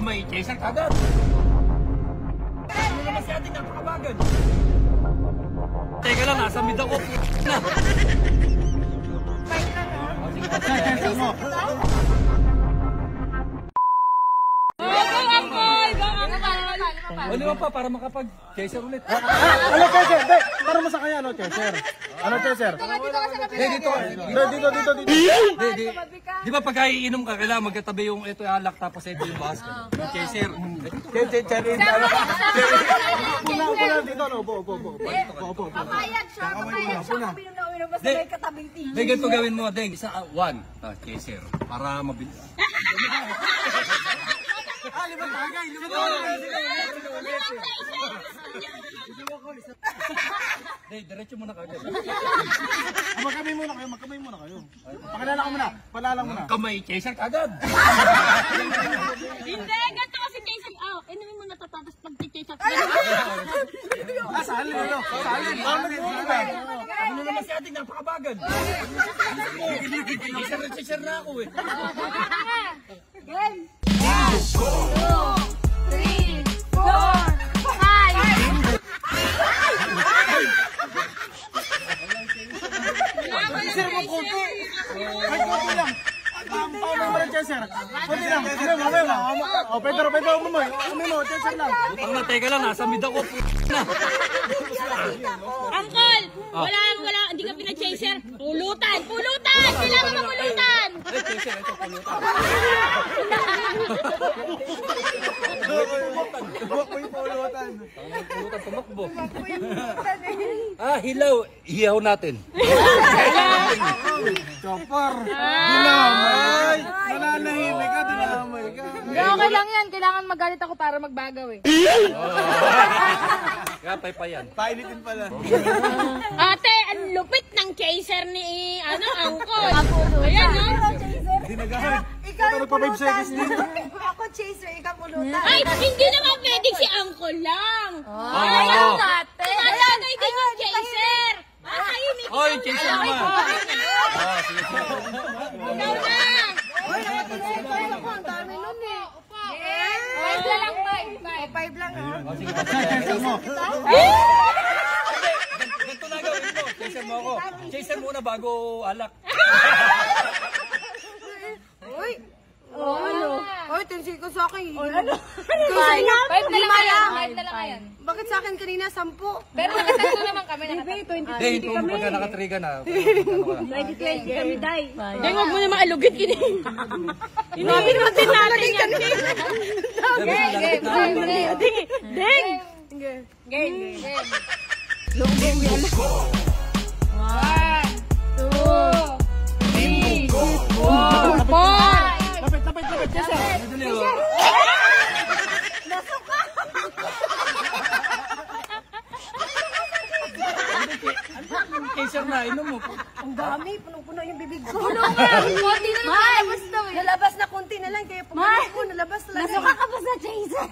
kamay, chaser kagad. Ano naman si ating napakabagan? Teka lang, nasa mid ako. Na. Chaser mo. Ano pa para makapag-chaser ulit? Ano chaser? Hindi, para mo sa kanya ano chaser? Ano chaser? Dito. Di ba pagka iinom ka, kailangan magkatabi yung ito yung alak tapos ito yung basket. Chaser. Chaser. Puna dito no, bo. Papayag siya, papayag siya. Kung binunawinom basta may katabing TV. Hindi, ganito gawin mo, Deng. Isa, one. Chaser. Para mabilis. Hey, diretso muna kayo. Magkamay muna kayo. Pakilala ka muna. Palalang muna. Kamay, chaser kagad. Hindi, ganito kasi chaser. Inumin mo na to tapos pag-chaser. Sali mo. Ano naman si ating napakabagan? Chaser na ako eh. Game! 1, 2, 3, 4, 5. Chaser mo konti. Ay, konti lang. Paano mo ng chaser? Konti lang. Pedro mo. Chaser lang. Utang na, teka lang, nasa mid ako. Na. Uncle! Wala, hindi ka pina-chaser. Pulutan! Kailangan mapulutan! Ay, chaser, ito pulutan. Pulutan. Pulutan, tumakbo. Hilaw. Ihaw natin. Chopper. Dinamay. Nananahimik ka, dinamay ka. Hindi, okay lang yan. Kailangan magalit ako para magbagaw eh. Kaya paypayan. Painitin pala. Ate, ang lupit ng chaser ni, Uncle. Ayan, no? Dinagahan. Ikaw Pero pa 5 seconds din. Ako chaser, ikaw pulutan. Ay, hindi naman pwedeng si Uncle lang. Ay, ang dati. Tumatagay din yung chaser. Tahimik Oh, yung chaser naman. Sige. Ikaw na. Uy, nakatingin ko ako. Ang dami nun eh. 5 lang, 5. 5 lang, ha? Chaser mo. Ganito na gawin mo. Chaser mo ako. Chaser muna bago alak. Uy! Ano? Uy, tensi ko sa akin. Ano? 5 na lang yan. 5 na lang yan. Bakit sa akin kanina 10? Pero nakatatlo naman kami. Hindi, ito pagka nakatriga na. 2020 kami, Day. Deng, huwag mo naman alugit. Inamin mo din natin yan. Deng! Game. 1, 2, 3, 4. Lapit, chaser. Chaser na, inom mo. Ang dami, punong-puno yung bibig ko. Konti na lang lalabas daw eh. Nalabas na konti na lang, kaya pumalik ko, nalabas talaga. Nasuka ka ba sa chaser?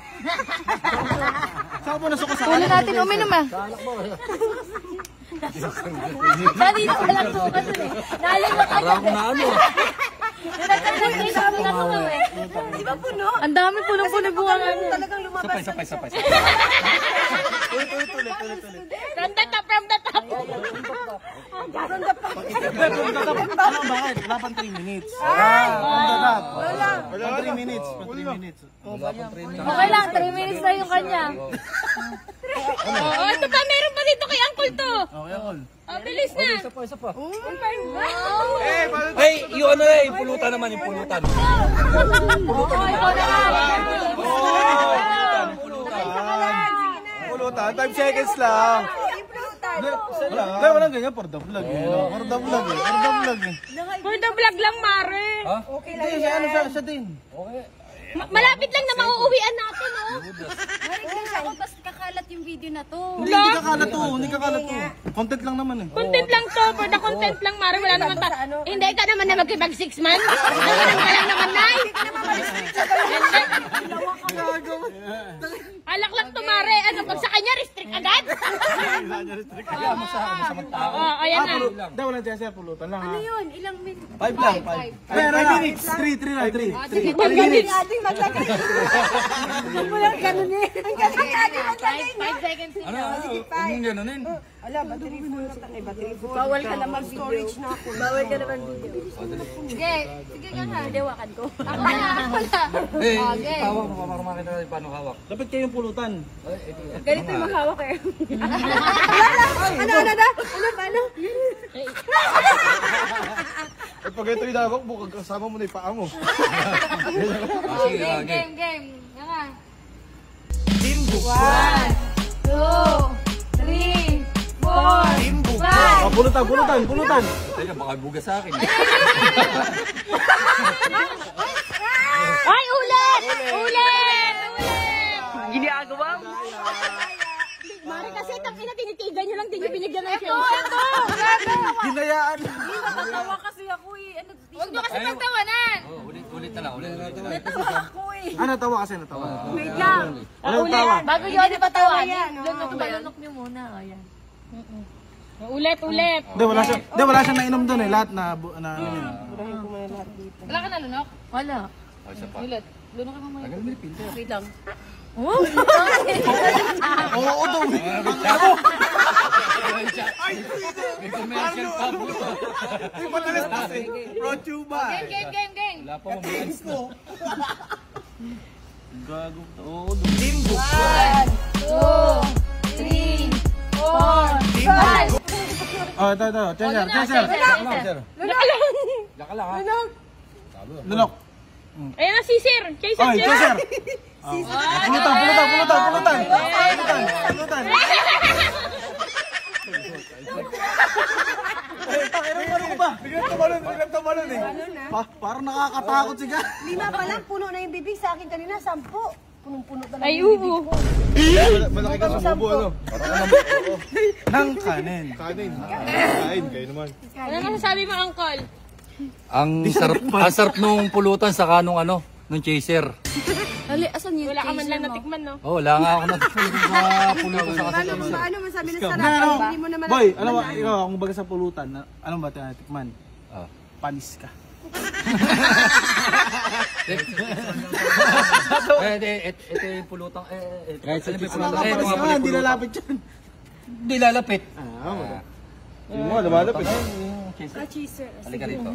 Saan mo nasuka sa Ulo natin uminom ah. Dali na pala suka dun eh. Naalala ka Parang na ano. sabi nga suka eh. Di ba puno? Ang dami punong-puno buwangan. Talagang lumabas. Sapay. Tulit. From the top. Ano bakit? Wala pang 3 minutes. Wala. 3 minutes. 3 minutes. Okay lang, 3 minutes na yung kanya. Ito pa, meron pa dito kay Uncle to. Okay, all. Bilis na. Isa pa. Wow. Ay, yung ano na, yung pulutan naman, yung pulutan. Pulutan. 5 seconds lang. Hindi, walang ganyan. For the vlog eh. For the vlog eh. For the vlog lang, Mare. Ha? Hindi, siya din. Okay. Malapit lang na mauuwian natin, oh. Marinig ako, basta kakalat yung video na to. Hindi kakalat to. Content lang naman eh. Content lang to. For the content lang, Mare. Wala naman ta. Hindi ka naman na magkipag 6 months. Ganun ka lang naman, Nay. Alak lang to, Mare. Ano, pag sa kanya, restrict agad. Kaya masamang tao. Ayan na. Hindi, wala dyan sir, pulutan lang ha. Ano yun? Ilang minutes? 5 lang, 5. Ay, 3 minutes. 3 lang, 3. Magaling ating maglagay. Huwag mo lang ganun eh. Ang galing ating maglagay. 5 seconds. Ano? Huwag mong ganunin. Ala, battery full na tayo. Battery full. Bawal ka naman storage na ako. Bawal ka naman video. Sige, sige ka na. Dewakan ko. Ako na. Eh, hawak mo para makita natin paano hawak. Dapat kayo yung pulutan. Ganito yung maghawak eh. Ano? Ano? At pag ito inawak mo, kasama mo na yung paa mo. Sige, game. Game. Yan nga. Timbo. 1, 2, 3, 4, Timbo. 5. Pulutan. Teka, baka buga sa akin. Ay, ulit! Ulit! Mari kasi tangina tinitigan nyo lang din yung binigyan ng show. Hinayaan. Natawa kasi ako eh. Ano, Huwag nyo kasi magtawanan. Oh, ulit na lang. natawa ako eh. Natawa kasi, natawa. Wait lang. Walang tawa. Bago yun, di ba tawa? yan, Doon oh. tumalunok nyo muna. Ayan. Ulit. Hindi, wala siyang nainom doon eh. Lahat na, ano yun. Wala ka nalunok? Wala. Oh, isa pa. Ulit. Lunok ka mamaya. Tagal mo yung pinto. Wait lang. Oo, daw. May commercial pa po. Ay, madalas kasi. Rotuba. Game. Wala pa mo ads na. Gago. Oo, daw. Timbo. 1, 2, 3, 4, 5. Oh, ito. Chaser. Laka lang ha. Lunok. Ayan na si Sir. Chaser. Oy, chaser. Pulutan. Ano ba? Biglang tumalon eh. Parang nakakatakot siya. 5 pa lang, puno na yung bibig sa akin kanina, 10. Punong-puno talaga Ay, yung bibig ubo. ko. Malaki ka sa bubo, ano? Nang kanin. Kain, kayo naman. Ano masasabi mo, Uncle? Ang sarap nung pulutan sa kanong nung chaser. Wala ka man lang natikman, no? Oh, wala nga ako natulog sa pulutan sa Paano kasama. paano masabi na Ikaw. sarap? Hindi mo naman Boy, ano ba? Ikaw, kung baga sa pulutan, ano ba tinatikman? Ah. Panis ka. Ito yung pulutang. Kahit sa Ito pulutan. mga Hindi pulutan. lalapit yan. Hindi lalapit. Yung mga lumalapit. cheeser. Halika rito.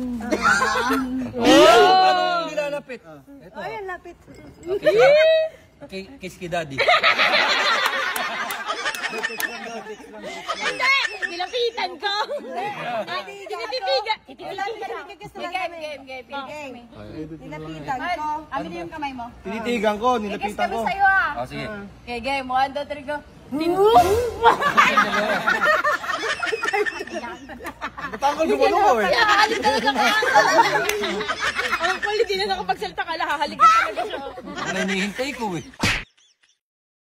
Oh! Paano hindi lalapit? Ito. Ay, ang lapit. Kiss ki daddy. Hindi! Nilapitan ko! Tinitigan! Game. Nilapitan ko. Amin yung kamay mo. Tinitigan ko, nilapitan ko. Sa'yo ah. Oh, sige. Okay, game. 1, 2, 3, go. Batangkal gumano ko eh. Hahalik talaga ka! Ang kulit, hindi na nakapagsalita ka, hahalik ka talaga siya. Ano hinihintay ko eh.